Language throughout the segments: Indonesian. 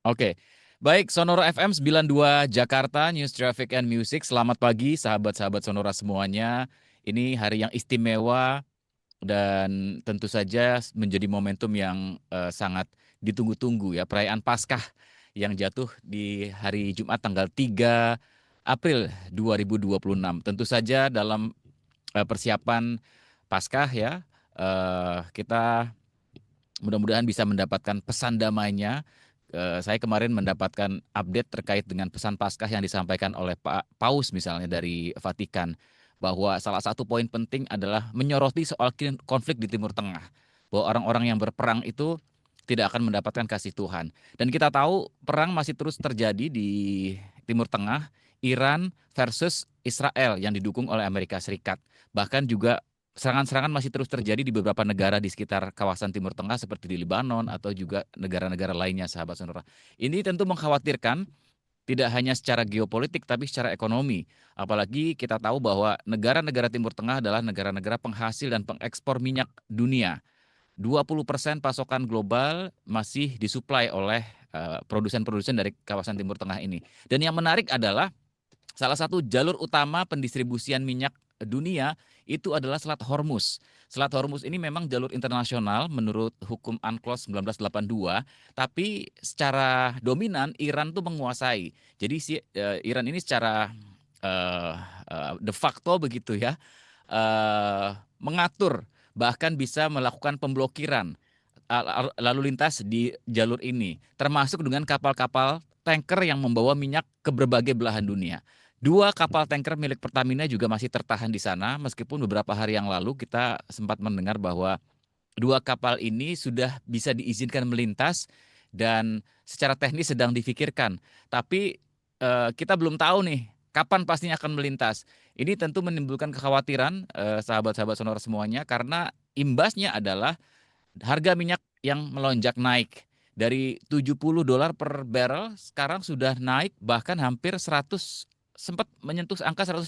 Oke. Baik, Sonora FM 92 Jakarta, News Traffic and Music. Selamat pagi sahabat-sahabat Sonora semuanya. Ini hari yang istimewa dan tentu saja menjadi momentum yang sangat ditunggu-tunggu ya, perayaan Paskah yang jatuh di hari Jumat tanggal 3 April 2026. Tentu saja dalam persiapan Paskah ya, kita mudah-mudahan bisa mendapatkan pesan damainya. Saya kemarin mendapatkan update terkait dengan pesan Paskah yang disampaikan oleh Pak Paus misalnya dari Vatikan, bahwa salah satu poin penting adalah menyoroti soal konflik di Timur Tengah, bahwa orang-orang yang berperang itu tidak akan mendapatkan kasih Tuhan. Dan kita tahu perang masih terus terjadi di Timur Tengah, Iran versus Israel yang didukung oleh Amerika Serikat. Bahkan juga serangan-serangan masih terus terjadi di beberapa negara di sekitar kawasan Timur Tengah seperti di Lebanon atau juga negara-negara lainnya, sahabat sonora. Ini tentu mengkhawatirkan tidak hanya secara geopolitik tapi secara ekonomi. Apalagi kita tahu bahwa negara-negara Timur Tengah adalah negara-negara penghasil dan pengekspor minyak dunia. 20% pasokan global masih disuplai oleh produsen-produsen dari kawasan Timur Tengah ini. Dan yang menarik adalah salah satu jalur utama pendistribusian minyak dunia itu adalah Selat Hormuz. Selat Hormuz ini memang jalur internasional menurut hukum UNCLOS 1982, tapi secara dominan Iran tuh menguasai. Jadi Iran ini secara eh, de facto begitu ya, mengatur bahkan bisa melakukan pemblokiran lalu lintas di jalur ini, termasuk dengan kapal-kapal tanker yang membawa minyak ke berbagai belahan dunia. Dua kapal tanker milik Pertamina juga masih tertahan di sana, meskipun beberapa hari yang lalu kita sempat mendengar bahwa dua kapal ini sudah bisa diizinkan melintas dan secara teknis sedang difikirkan. Tapi kita belum tahu nih kapan pastinya akan melintas. Ini tentu menimbulkan kekhawatiran sahabat-sahabat Sonora semuanya, karena imbasnya adalah harga minyak yang melonjak naik dari $70 per barrel sekarang sudah naik bahkan hampir 100, sempat menyentuh angka 120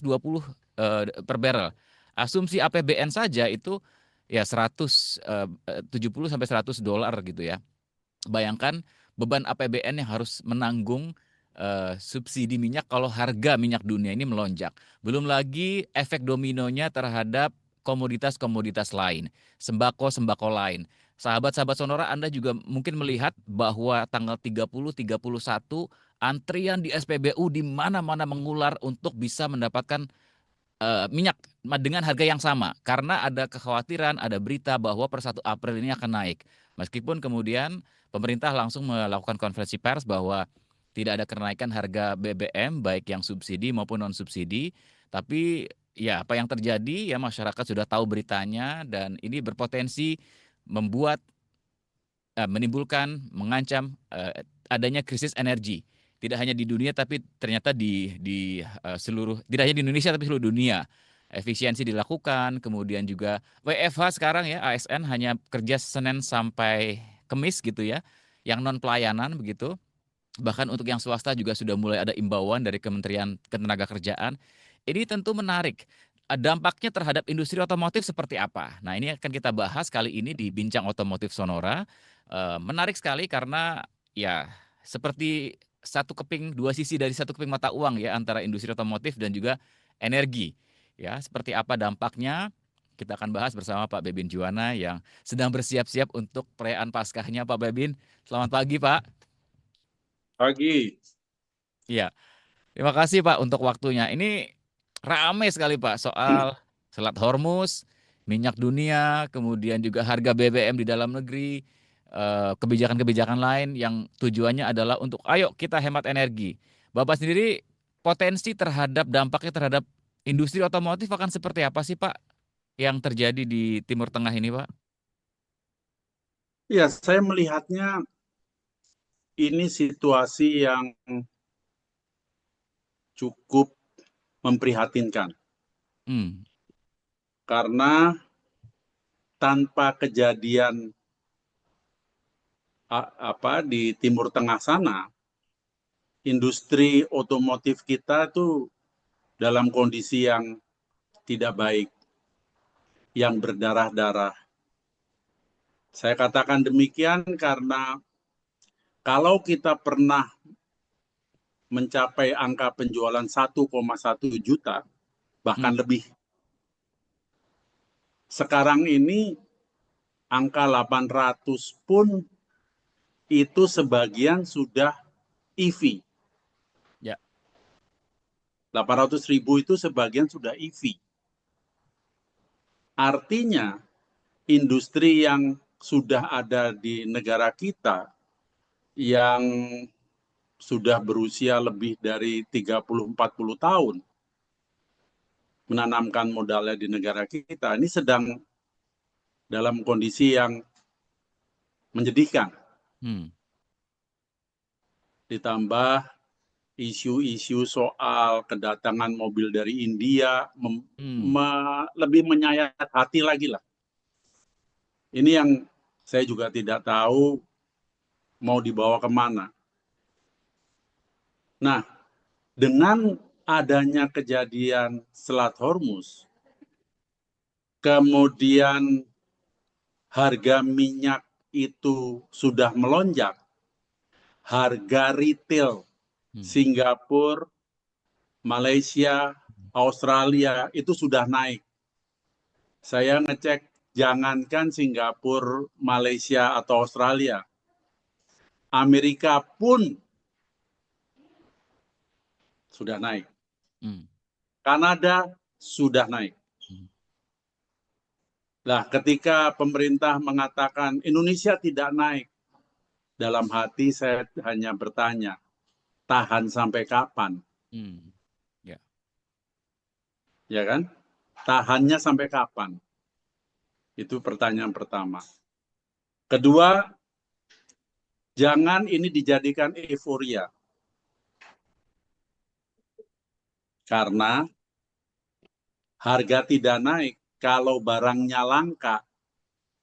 per barrel. Asumsi APBN saja itu ya 170 sampai $100 gitu ya. Bayangkan beban APBN yang harus menanggung subsidi minyak kalau harga minyak dunia ini melonjak. Belum lagi efek dominonya terhadap komoditas-komoditas lain, sembako-sembako lain. Sahabat-sahabat Sonora, Anda juga mungkin melihat bahwa tanggal 30, 31 antrian di SPBU di mana-mana mengular untuk bisa mendapatkan minyak dengan harga yang sama, karena ada kekhawatiran, ada berita bahwa per 1 April ini akan naik. Meskipun kemudian pemerintah langsung melakukan konferensi pers bahwa tidak ada kenaikan harga BBM baik yang subsidi maupun non subsidi, tapi ya apa yang terjadi ya masyarakat sudah tahu beritanya dan ini berpotensi membuat menimbulkan, mengancam adanya krisis energi. Tidak hanya di dunia tapi ternyata di seluruh, tidak hanya di Indonesia tapi seluruh dunia. Efisiensi dilakukan, kemudian juga WFH sekarang ya, ASN hanya kerja Senin sampai Kamis gitu ya, yang non pelayanan begitu. Bahkan untuk yang swasta juga sudah mulai ada imbauan dari Kementerian Ketenagakerjaan. Ini tentu menarik. Dampaknya terhadap industri otomotif seperti apa? Nah, ini akan kita bahas kali ini di Bincang Otomotif Sonora. Menarik sekali karena ya seperti satu keping, dua sisi dari satu keping mata uang ya, antara industri otomotif dan juga energi. Ya, seperti apa dampaknya? Kita akan bahas bersama Pak Bebin Juwana yang sedang bersiap-siap untuk perayaan Paskahnya. Pak Bebin, selamat pagi Pak. Pagi. Iya. Terima kasih Pak untuk waktunya. Ini ramai sekali Pak soal Selat Hormuz, minyak dunia, kemudian juga harga BBM di dalam negeri, kebijakan-kebijakan lain yang tujuannya adalah untuk ayo kita hemat energi. Bapak sendiri potensi terhadap dampaknya terhadap industri otomotif akan seperti apa sih Pak yang terjadi di Timur Tengah ini Pak? Ya, saya melihatnya ini situasi yang cukup memprihatinkan Hmm, karena tanpa kejadian apa di Timur Tengah sana, industri otomotif kita tuh dalam kondisi yang tidak baik, yang berdarah-darah. Saya katakan demikian karena Kalau kita pernah mencapai angka penjualan 1,1 juta, bahkan lebih. Sekarang ini angka 800 pun itu sebagian sudah EV. Ya. 800.000 itu sebagian sudah EV. Artinya industri yang sudah ada di negara kita yang sudah berusia lebih dari 30-40 tahun menanamkan modalnya di negara kita, ini sedang dalam kondisi yang menyedihkan. Ditambah isu-isu soal kedatangan mobil dari India lebih menyayat hati lagi lah. Ini yang saya juga tidak tahu mau dibawa kemana. Nah, dengan adanya kejadian Selat Hormuz, kemudian harga minyak itu sudah melonjak, harga retail Singapura, Malaysia, Australia itu sudah naik. Saya ngecek, jangankan Singapura, Malaysia, atau Australia, Amerika pun sudah naik. Kanada sudah naik. Nah, ketika pemerintah mengatakan Indonesia tidak naik, dalam hati saya hanya bertanya, tahan sampai kapan? Ya kan? Tahannya sampai kapan? Itu pertanyaan pertama. Kedua, jangan ini dijadikan euforia. Karena harga tidak naik, kalau barangnya langka,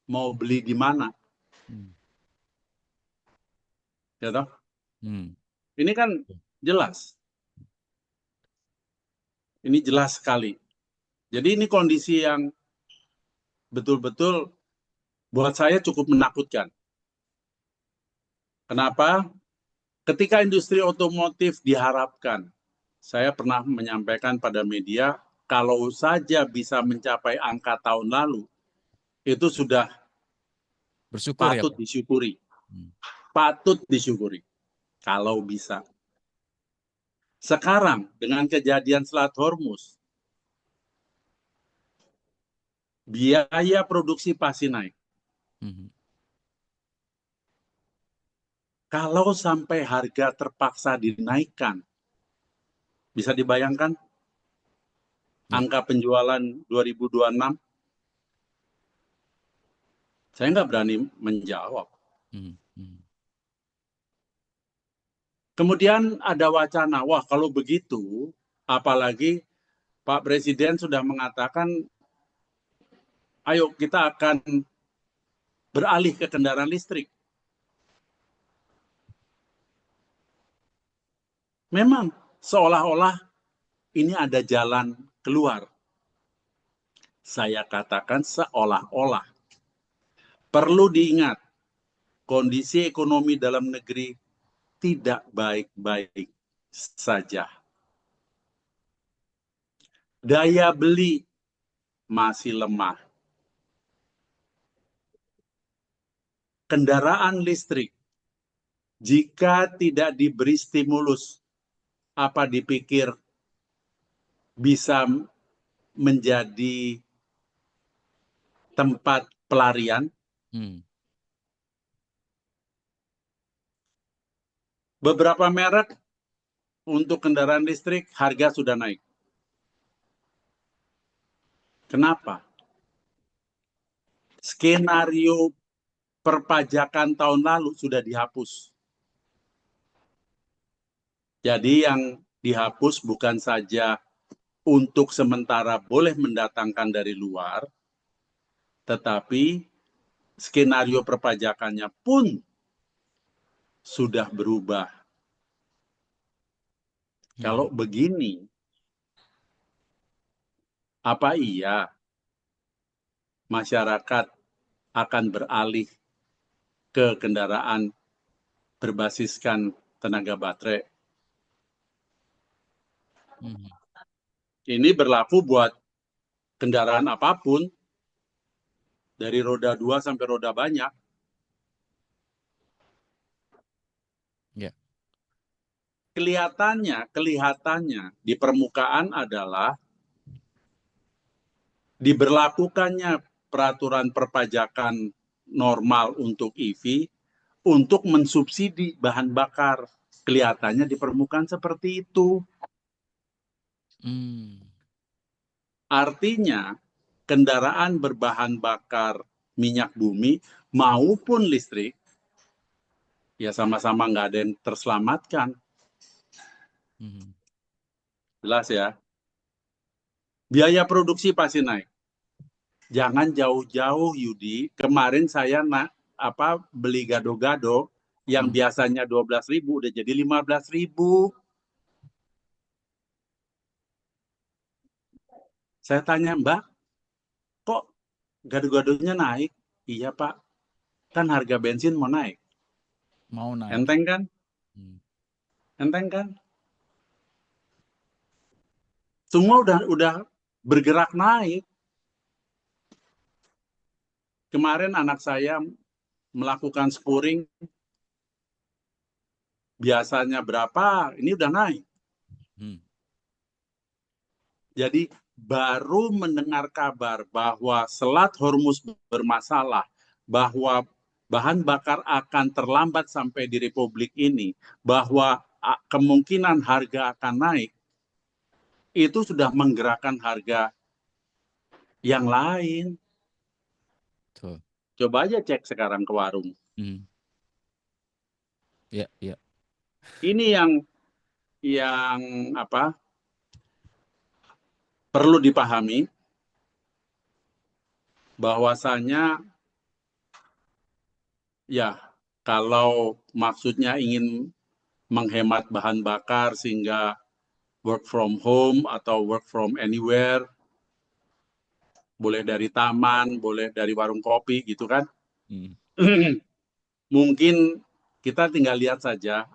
mau beli di mana? Ya toh? Ini kan jelas. Ini jelas sekali. Jadi ini kondisi yang betul-betul buat saya cukup menakutkan. Kenapa? Ketika industri otomotif diharapkan, saya pernah menyampaikan pada media, kalau saja bisa mencapai angka tahun lalu, itu sudah Bersyukur ya, patut Pak. disyukuri. Patut disyukuri. Kalau bisa. Sekarang, dengan kejadian Selat Hormuz, biaya produksi pasti naik. Kalau sampai harga terpaksa dinaikkan, bisa dibayangkan angka penjualan 2026? Saya nggak berani menjawab. Kemudian ada wacana, wah kalau begitu, apalagi Pak Presiden sudah mengatakan, ayo kita akan beralih ke kendaraan listrik. Memang seolah-olah ini ada jalan keluar. Saya katakan seolah-olah. Perlu diingat, kondisi ekonomi dalam negeri tidak baik-baik saja. Daya beli masih lemah. Kendaraan listrik, jika tidak diberi stimulus, apa dipikir bisa menjadi tempat pelarian? Beberapa merek untuk kendaraan listrik harga sudah naik. Kenapa? Skenario perpajakan tahun lalu sudah dihapus. Jadi yang dihapus bukan saja untuk sementara boleh mendatangkan dari luar, tetapi skenario perpajakannya pun sudah berubah. Kalau begini, apa iya masyarakat akan beralih ke kendaraan berbasiskan tenaga baterai. Ini berlaku buat kendaraan apapun, dari roda 2 sampai roda banyak. Ya. Kelihatannya di permukaan adalah diberlakukannya peraturan perpajakan normal untuk EV untuk mensubsidi bahan bakar. Kelihatannya di permukaan seperti itu. Artinya, kendaraan berbahan bakar minyak bumi maupun listrik, ya sama-sama nggak ada yang terselamatkan. Jelas ya? Biaya produksi pasti naik. Jangan jauh-jauh, Yudi. Kemarin saya beli gado-gado yang biasanya 12.000 udah jadi 15.000. Saya tanya, Mbak, kok gado-gadonya naik? Iya, Pak. Kan harga bensin mau naik. Mau naik. Enteng kan? Enteng kan? Semua udah bergerak naik. Kemarin anak saya melakukan spuring, biasanya berapa, ini udah naik. Jadi baru mendengar kabar bahwa Selat Hormuz bermasalah, bahwa bahan bakar akan terlambat sampai di Republik ini, bahwa kemungkinan harga akan naik, itu sudah menggerakkan harga yang lain. Tuh. Coba aja cek sekarang ke warung. Ya. Ini yang perlu dipahami, bahwasanya ya kalau maksudnya ingin menghemat bahan bakar sehingga work from home atau work from anywhere, boleh dari taman, boleh dari warung kopi gitu kan. Mungkin kita tinggal lihat saja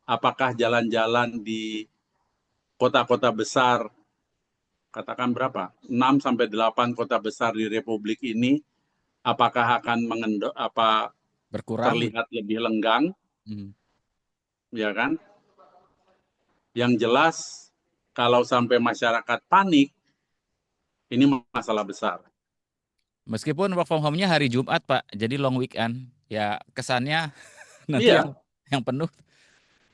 apakah jalan-jalan di kota-kota besar, katakan berapa? 6 sampai 8 kota besar di Republik ini, apakah akan berkurang, terlihat lebih lenggang? Ya kan? Yang jelas kalau sampai masyarakat panik, ini masalah besar. Meskipun work from home-nya hari Jumat, Pak, jadi long weekend, ya kesannya nanti Iya, yang penuh.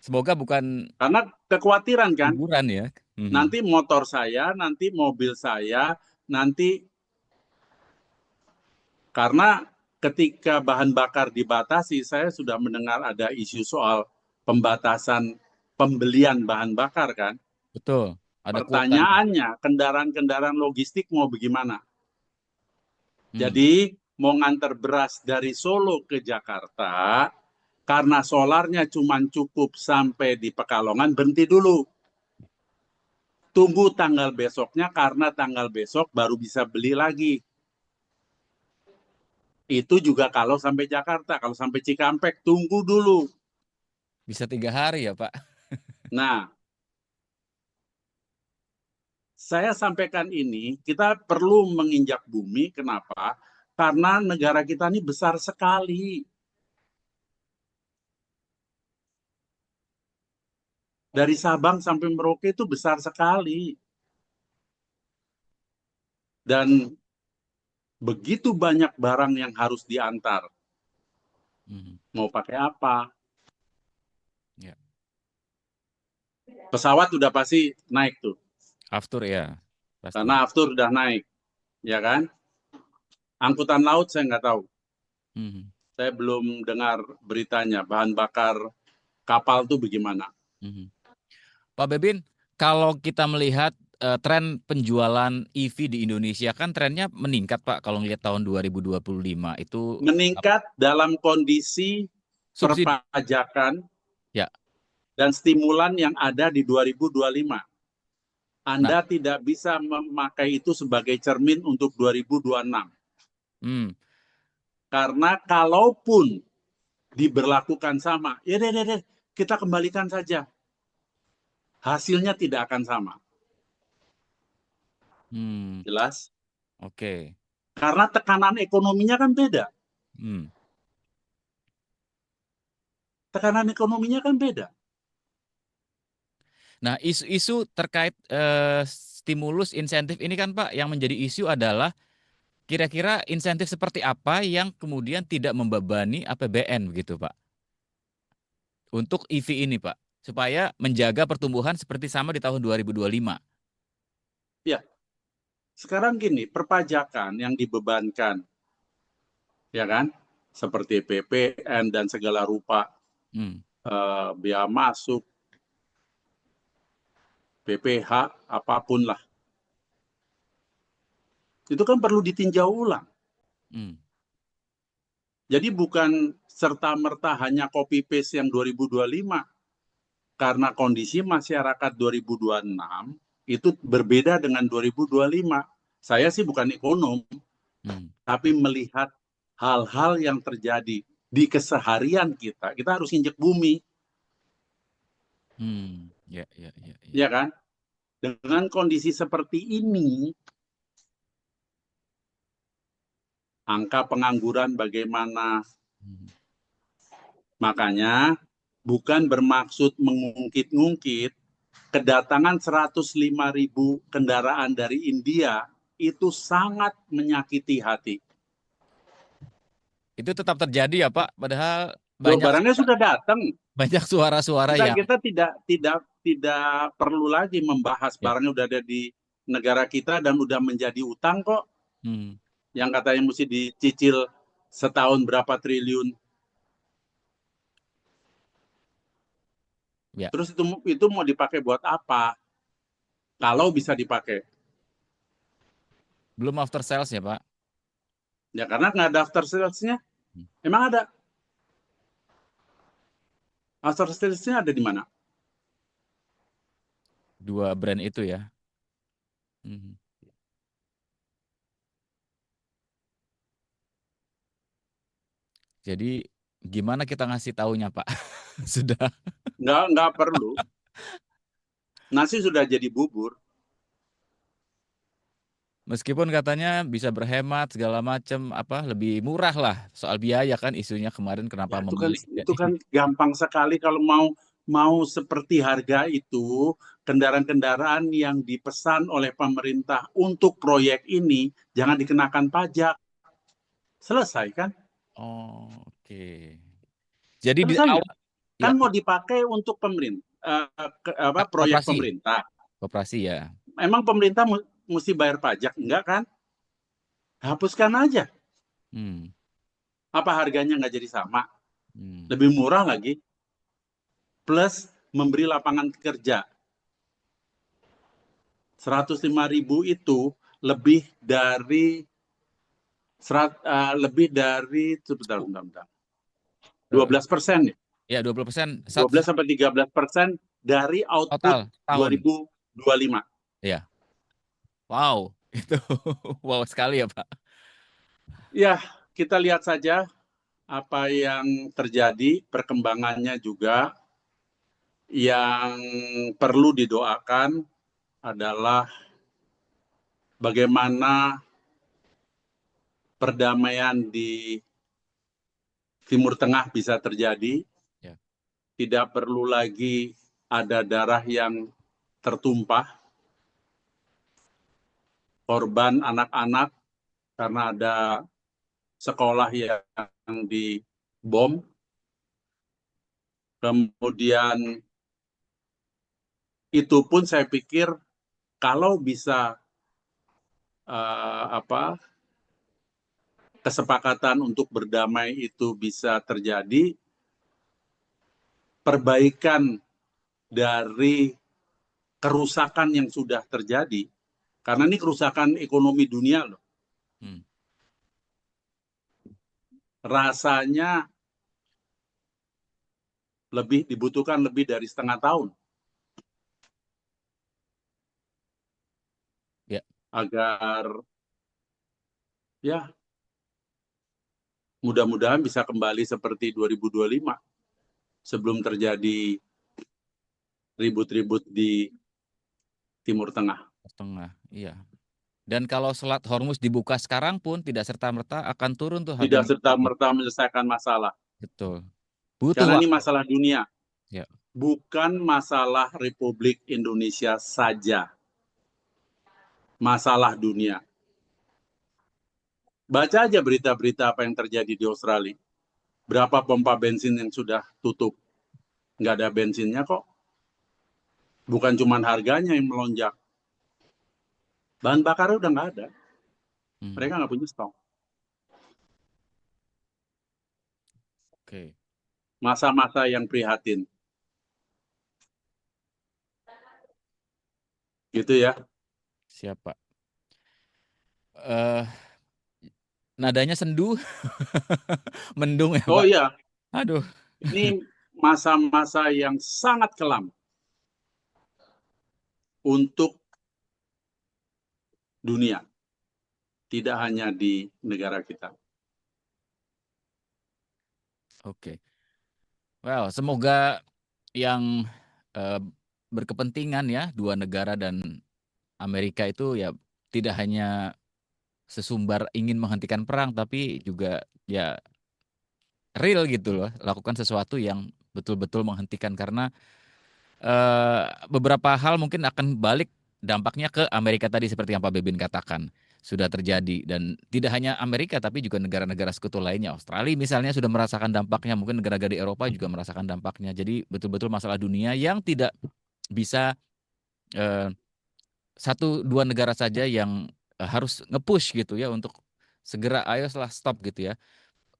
Semoga bukan karena kekhawatiran kan, liburan ya. nanti motor saya, nanti mobil saya, nanti karena ketika bahan bakar dibatasi, saya sudah mendengar ada isu soal pembatasan pembelian bahan bakar kan. Betul, ada kuotanya. Pertanyaannya, kendaraan-kendaraan logistik mau bagaimana? Hmm. Jadi mau nganter beras dari Solo ke Jakarta, karena solarnya cuma cukup sampai di Pekalongan, berhenti dulu. Tunggu tanggal besoknya, karena tanggal besok baru bisa beli lagi. Itu juga kalau sampai Jakarta. Kalau sampai Cikampek, tunggu dulu. Bisa 3 hari ya, Pak. Nah, saya sampaikan ini, kita perlu menginjak bumi. Kenapa? Karena negara kita ini besar sekali. Dari Sabang sampai Merauke itu besar sekali. Dan begitu banyak barang yang harus diantar. Mau pakai apa? Ya. Pesawat udah pasti naik tuh. Aftur ya. Pasti. Karena aftur udah naik. Ya kan? Angkutan laut saya nggak tahu. Saya belum dengar beritanya. Bahan bakar kapal tuh bagaimana. Pak Bebin, kalau kita melihat tren penjualan EV di Indonesia kan trennya meningkat, Pak, kalau ngelihat tahun 2025 itu meningkat dalam kondisi subsidi perpajakan ya. Dan stimulan yang ada di 2025. Anda tidak bisa memakai itu sebagai cermin untuk 2026. Karena kalaupun diberlakukan sama, ya deh, kita kembalikan saja. Hasilnya tidak akan sama. Jelas? Oke. Karena tekanan ekonominya kan beda. Hmm. Tekanan ekonominya kan beda. Nah, isu-isu terkait stimulus insentif ini kan Pak, yang menjadi isu adalah kira-kira insentif seperti apa yang kemudian tidak membebani APBN begitu Pak. Untuk EV ini Pak, supaya menjaga pertumbuhan seperti sama di tahun 2025. Ya, sekarang gini, perpajakan yang dibebankan, ya kan? Seperti PPN dan segala rupa, Hmm. biaya masuk, PPH, apapun lah. Itu kan perlu ditinjau ulang. Hmm. Jadi bukan serta-merta hanya copy paste yang 2025. Karena kondisi masyarakat 2026 itu berbeda dengan 2025. Saya sih bukan ekonom, tapi melihat hal-hal yang terjadi di keseharian kita harus injek bumi, Ya, ya, ya, ya. ya kan? Dengan kondisi seperti ini, angka pengangguran bagaimana? Makanya bukan bermaksud mengungkit-ungkit, kedatangan 105.000 kendaraan dari India itu sangat menyakiti hati. Itu tetap terjadi ya Pak, padahal Loh, barangnya sudah datang. banyak suara-suara Kita yang kita tidak perlu lagi membahas ya. barangnya udah ada di negara kita dan udah menjadi utang kok. Hmm. Yang katanya mesti dicicil setahun berapa triliun. Ya. Terus itu mau dipakai buat apa? Kalau bisa dipakai. Belum after sales ya Pak. Ya karena nggak ada after sales-nya. Hmm. Emang ada. After sales-nya ada di mana? Dua brand itu ya. Hmm. Jadi gimana kita ngasih taunya Pak? Sudah. Nggak perlu. Nasi sudah jadi bubur. Meskipun katanya bisa berhemat segala macam, apa lebih murah lah soal biaya kan isunya kemarin kenapa Ya memilih. itu kan gampang sekali kalau mau seperti harga itu, kendaraan-kendaraan yang dipesan oleh pemerintah untuk proyek ini jangan dikenakan pajak. Selesai kan? Oh, oke. Jadi di Selesai awal nggak? ya Kan mau dipakai untuk proyek koperasi, pemerintah. koperasi ya. Emang pemerintah mesti bayar pajak? Enggak kan? Hapuskan aja. Hmm. Apa harganya nggak jadi sama? Hmm. Lebih murah lagi. Plus memberi lapangan kerja. 105.000 itu lebih dari sebentar, 12%, Ya 20% 12 sampai 13% dari output total tahun. 2025. Ya. Wow, itu wow sekali ya Pak. Ya, kita lihat saja apa yang terjadi, perkembangannya juga. Yang perlu didoakan adalah bagaimana perdamaian di Timur Tengah bisa terjadi. Ya. Tidak perlu lagi ada darah yang tertumpah, korban anak-anak karena ada sekolah yang dibom. Kemudian itu pun saya pikir kalau bisa kesepakatan untuk berdamai itu bisa terjadi, perbaikan dari kerusakan yang sudah terjadi, karena ini kerusakan ekonomi dunia loh. Hmm. Rasanya dibutuhkan lebih dari setengah tahun Ya. agar ya mudah-mudahan bisa kembali seperti 2025 sebelum terjadi ribut-ribut di Timur Tengah. Setengah, iya. Dan kalau Selat Hormuz dibuka sekarang pun tidak serta-merta akan turun tuh harga Tidak minyak dunia. serta-merta menyelesaikan masalah. Betul. Butuh Karena ini waktu. masalah dunia, Ya. bukan masalah Republik Indonesia saja. Masalah dunia. Baca aja berita-berita apa yang terjadi di Australia. Berapa pompa bensin yang sudah tutup. Nggak ada bensinnya kok. Bukan cuma harganya yang melonjak. Bahan bakarnya udah nggak ada. Mereka nggak punya stok. Oke. Masa-masa yang prihatin. Gitu ya. Siapa? Eh, nadanya sendu, mendung ya Oh Pak. iya, Aduh. ini masa-masa yang sangat kelam untuk dunia. Tidak hanya di negara kita. Oke. Well, semoga yang eh, berkepentingan ya dua negara dan Amerika itu ya tidak hanya sesumbar ingin menghentikan perang tapi juga ya real gitu loh, lakukan sesuatu yang betul-betul menghentikan karena beberapa hal mungkin akan balik dampaknya ke Amerika tadi seperti yang Pak Bebin katakan sudah terjadi dan tidak hanya Amerika tapi juga negara-negara sekutu lainnya. Australia misalnya sudah merasakan dampaknya, mungkin negara-negara di Eropa juga merasakan dampaknya. Jadi betul-betul masalah dunia yang tidak bisa eh, satu dua negara saja yang harus nge-push gitu ya untuk segera ayo setelah stop gitu ya.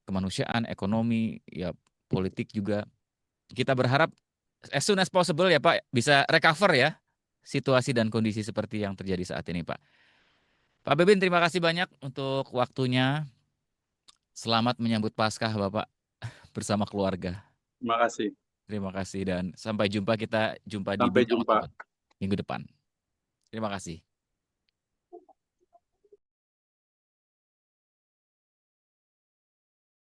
Kemanusiaan, ekonomi, ya politik juga. Kita berharap as soon as possible ya Pak bisa recover ya situasi dan kondisi seperti yang terjadi saat ini Pak. Pak Bebin terima kasih banyak untuk waktunya. Selamat menyambut Paskah Bapak bersama keluarga. Terima kasih. Terima kasih dan sampai jumpa, kita jumpa di Sampai Bincang jumpa. Otomotif minggu depan. Terima kasih.